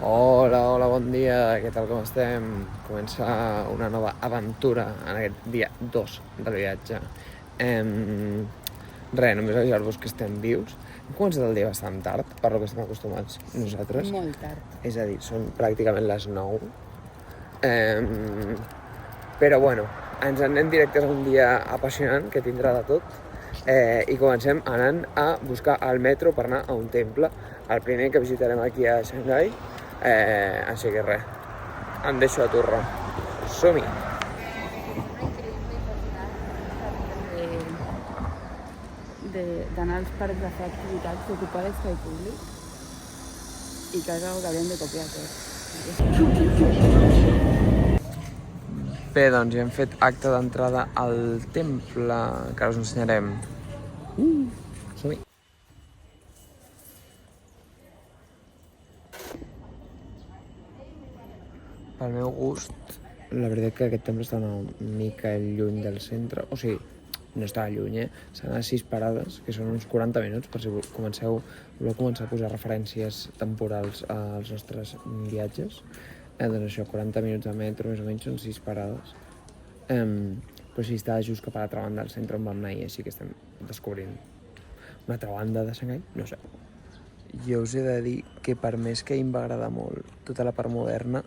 Hola, hola, bon dia, què tal, com estem? Comença una nova aventura en aquest dia 2 del viatge. Només avisar-vos que estem vius. Hem començat el dia bastant tard, per lo que estem acostumats nosaltres. Molt tard. És a dir, són pràcticament les 9. Però bueno, ens anem directes a un dia apassionant que tindrà de tot. I comencem anant a buscar el metro per anar a un temple, el primer que visitarem aquí a Xangai. Així que res, em deixo a turra. Som-hi! D'anar als parcs a fer activitats, d'ocupar l'espai públic i que és una que hauríem de copiar tot. Bé, doncs ja hem fet acte d'entrada al temple, que us ensenyarem. Som-hi! Pel meu gust, la veritat que aquest temple està una mica lluny del centre, o sigui, no està lluny, S'han de 6 parades, que són uns 40 minuts, per si voleu començar a posar referències temporals als nostres viatges. Doncs això, 40 minuts de metro, més o menys, són 6 parades. Però sí, està just cap a l'altra banda del centre on vam anar i així que estem descobrint una altra banda de Xangai, no sé. Jo us he de dir que per més que em va agradar molt tota la part moderna,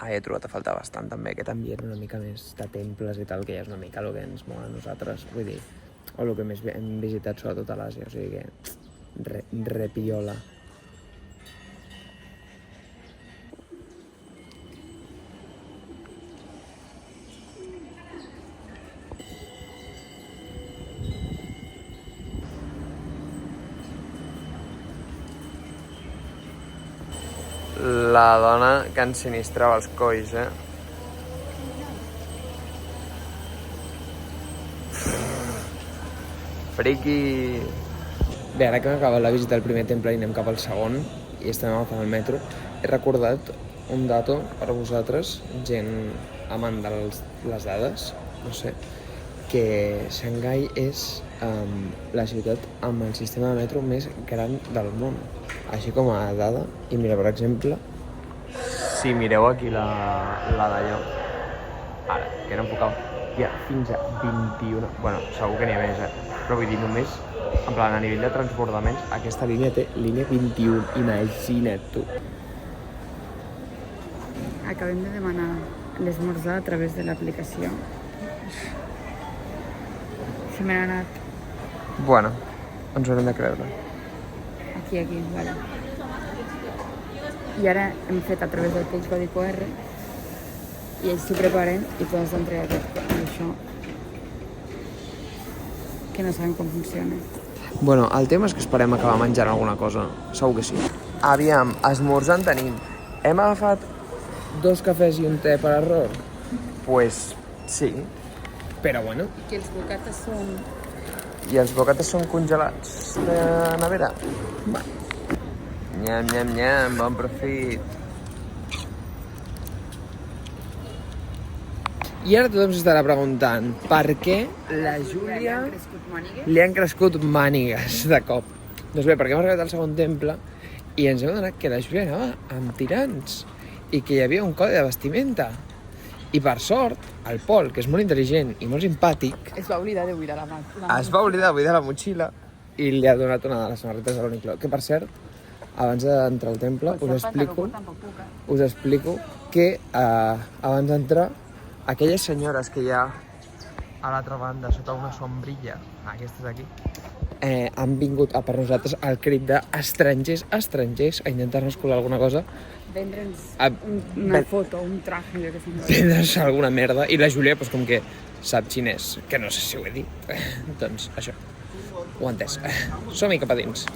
he trobat a faltar bastant també aquest ambient una mica més de temples i tal, que ja és una mica el que ens mola a nosaltres, vull dir, o el que més hem visitat sobretot a l'Àsia, o sigui que repiola. La dona que ens sinistrava els colls, Friqui! Bé, ara que hem acabat la visita al primer temple i anem cap al segon i estem agafant el metro, he recordat un dato per a vosaltres, gent amant de les dades, no sé, que Xangai és la ciutat amb el sistema de metro més gran del món, així com a dada. I mira, per exemple, si mireu aquí la d'allò, ara, que no enfocava, hi ha fins a 21, bueno, segur que n'hi ha més, però vull dir, només, en plan, a nivell de transbordaments, aquesta línia té línia 21, imagina't tu. Acabem de demanar l'esmorzar a través de l'aplicació. Se me n'ha anat. Bueno, ens ho haurem de creure. Aquí, vale. I ara hem fet a través d'aquell codi QR i ells s'ho preparen i tu has d'entregar això que no saben com funciona. Bueno, el tema és que esperem acabar menjant alguna cosa, segur que sí. Aviam, esmorzant tenim. Hem agafat 2 cafès i un te per error? Pues sí, però bueno. Que els bocates són... I els bocates són congelats de nevera? Va. Nyam, nyam, nyam, bon profit. I ara tothom s'estarà preguntant per què la Júlia li han crescut mànigues de cop. Doncs bé, perquè hem arribat al segon temple i ens hem adonat que la Júlia anava amb tirants i que hi havia un codi de vestimenta. I per sort, el Pol, que és molt intel·ligent i molt simpàtic, es va oblidar de buidar la motxilla i li ha donat una de les samarretes de l'Uniqlo. Que per cert, abans d'entrar al temple, us explico que abans d'entrar, aquelles senyores que hi ha a l'altra banda, sota una sombrilla, aquestes d'aquí, han vingut per nosaltres al crit d'estrangers, a intentar-nos colar alguna cosa. Vendre'ns una foto, un traje, jo que sé. Vendre'ns alguna merda. I la Júlia, com que sap xinès, que no sé si ho he dit, doncs això, ho he entès. Som-hi cap a dins.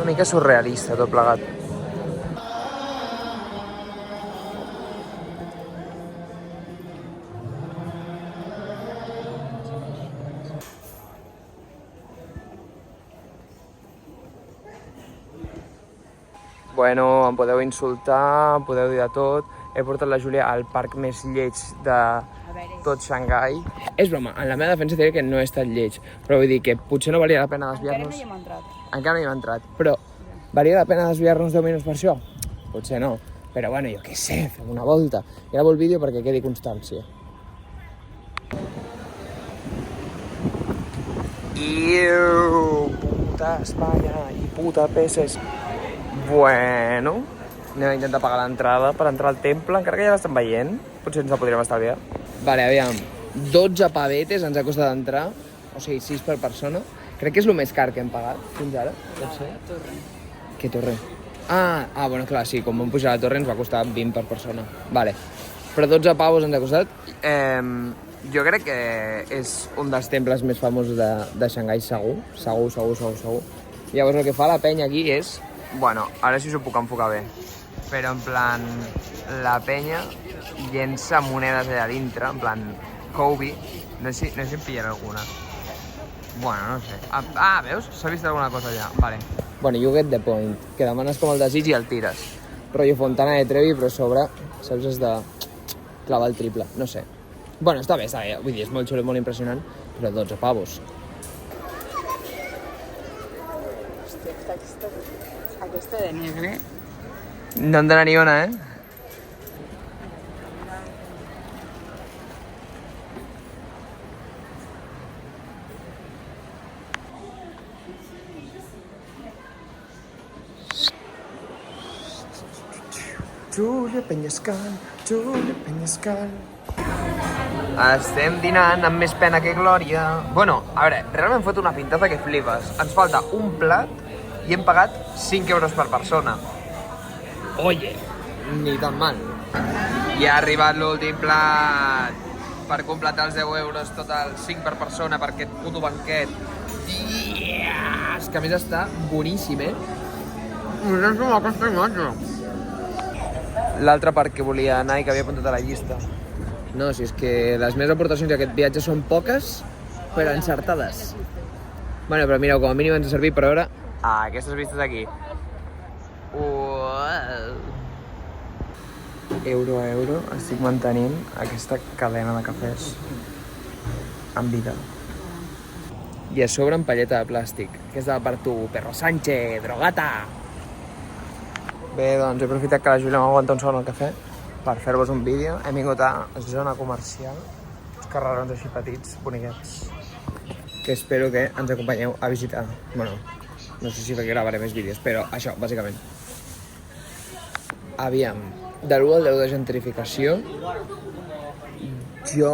Una mica surrealista tot plegat. Bueno, em podeu insultar, em podeu dir de tot. He portat la Júlia al parc més lleig de tot Xangai. És broma, en la meva defensa diré que no he estat lleig, però vull dir que potser no valia la pena desviar-nos... Encara no hi hem entrat. Encara no hi hem entrat, però valia la pena desviar-nos 10 minuts per això? Potser no, però bueno, jo què sé, fem una volta. Gravo el vídeo perquè quedi constància. Puta Espanya i puta peces. Bueno, anem a intentar pagar l'entrada per entrar al temple, encara que ja l'estem veient. Potser ens la podríem estalviar. Vale, aviam, 12 pavetes ens ha costat entrar, o sigui, 6 per persona. Crec que és el més car que hem pagat fins ara. La torre. Què torre? Ah, bueno, clar, sí, quan vam pujar a la torre ens va costar 20 per persona. Vale, però 12 pavos ens ha costat. Jo crec que és un dels temples més famosos de Xangai, segur. Llavors el que fa la penya aquí és... Bueno, ara sí us ho puc enfocar bé. Però en plan, la penya llença monedes allà dintre, en plan, Kobe. No sé si en pillen alguna. Bueno, no sé. Ah, veus? S'ha vist alguna cosa allà. Vale. Bueno, you get the point. Que demanes com el desig i el tires. Rotllo Fontana de Trevi, però a sobre, saps, has de clavar el triple. No sé. Bueno, està bé. Vull dir, és molt xulo, molt impressionant, però 12 pavos. Hòstia, aquesta de negre. No en dona ni una, Júlia Penyescal. Estem dinant amb més pena que glòria. Bueno, a veure, realment fot una pintaza que flipes. Ens falta un plat i hem pagat 5 euros per persona. Oye, ni tan mal. I ha arribat l'últim plat per completar els 10 euros total, 5 per persona per aquest puto banquet. Yes! Que a més està boníssim, L'altre parc que volia anar i que havia apuntat a la llista. No, si és que les meves aportacions d'aquest viatge són poques, però encertades. Bueno, però mireu, com a mínim ens ha servit per veure aquestes vistes aquí. Euro a euro estic mantenint aquesta cadena de cafès en vida. I a sobre en palleta de plàstic, que és per tu, Perro Sánchez, drogata! Bé, doncs he aprofitat que la Júlia m'aguanta un segon al cafè per fer-vos un vídeo. Hem vingut a zona comercial, uns carrerons així petits, boniquets, que espero que ens acompanyeu a visitar. Bueno, no sé si gravaré més vídeos, però això, bàsicament. Aviam, de l'1 al 10 de gentrificació, jo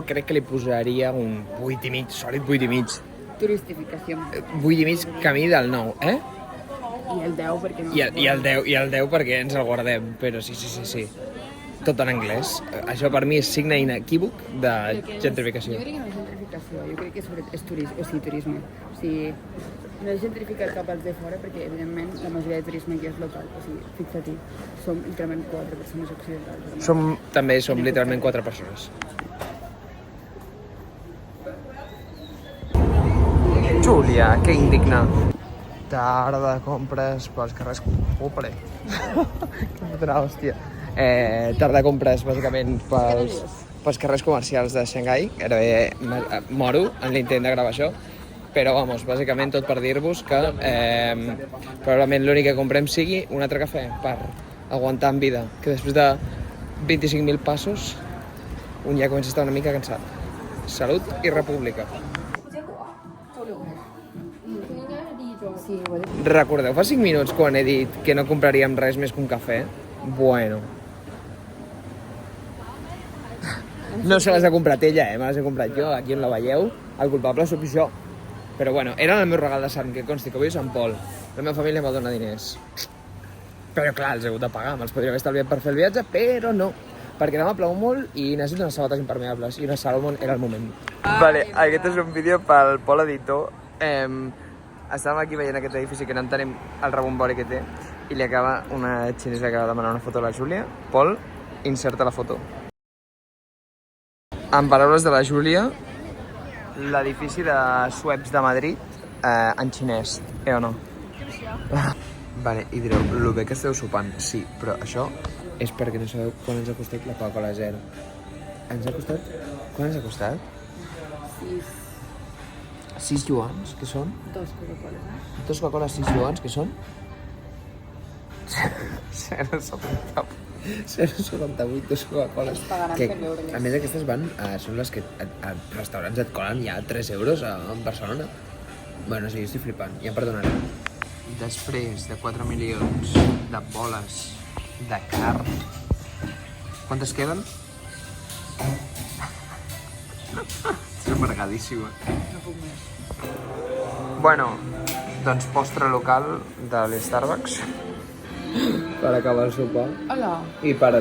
crec que li posaria un 8,5, sòlid 8,5. Turistificació. 8,5 camí del 9, I el 10 perquè no... I el 10 perquè ens el guardem, però sí. Tot en anglès. Això per mi és signe inequívoc de gentrificació. Jo crec que no és gentrificació, jo crec que és turisme. O sigui, no és gentrificar cap als de fora perquè, evidentment, la majoria de turisme aquí és local. O sigui, fixa-t'hi, som literalment 4 persones occidentals. També som literalment 4 persones. Júlia, que indigna. Tarda de compres pels carrers... Opre! Que fotrà, hòstia. Tarda de compres, bàsicament, pels carrers comercials de Xangai. Gairebé moro en l'intent de gravar això. Però, vamos, bàsicament tot per dir-vos que probablement l'únic que comprem sigui un altre cafè per aguantar en vida. Que després de 25.000 passos, un ja comença a estar una mica cansat. Salut i república. Recordeu fa 5 minuts quan he dit que no compraríem res més que un cafè? Bueno. No se les ha comprat ella, me les he comprat jo. Aquí on la veieu, el culpable sóc jo. Però bueno, eren el meu regal de Sant, que consti que avui és Sant Pol. La meva família m'ha donat diners. Però clar, els he hagut de pagar, me'ls podria haver estalviat per fer el viatge, però no. Perquè demà plou molt i necessito unes sabates impermeables i una Salomon era el moment. Vale, aquest és un vídeo pel Pol Editor. Estàvem aquí veient aquest edifici que no entenem el rebombori que té i li acaba una xinesa que va demanar una foto a la Júlia. Pol, inserta la foto. En paraules de la Júlia, l'edifici de Sueps de Madrid en xinès, o no? Vale, i direu, lo bé que esteu sopant, sí, però això és perquè no sabeu quan ens ha costat la Coca-Cola Zero. Ens ha costat... Quan ens ha costat? 6 yuans, que són? 2 Coca-Coles, eh? 2 Coca-Cola 6 yuans, que són? 0,78. 0,78, 2 Coca-Coles. Els pagaran Que, per veure-les. a més, aquestes van... són les que a restaurants et colen ja 3 euros a Barcelona. Bueno, sí, estic flipant, ja em perdonaran. Després de 4 milions de boles de carn, quantes queden? És amargadíssima. No puc més. Bueno, doncs postre local de l'Starbucks per acabar el sopar Hola! i per...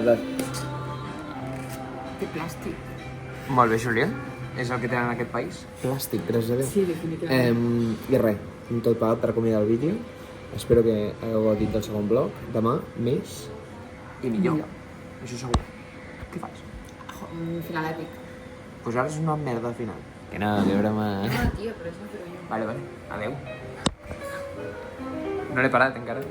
Que plàstic. Molt bé, Júlia. És el que tenen en aquest país. Plàstic, gràcies a Déu. Sí, definitivament. I res, tot pagat per acomiadar el vídeo. Espero que hagueu gaudit del segon vlog. Demà, més i millor. Això segur. Què fas? Un final èpic. Pues ara és una merda al final. Que no, que broma. No, tia, però és un Vale, adeu. No l'he parat encara.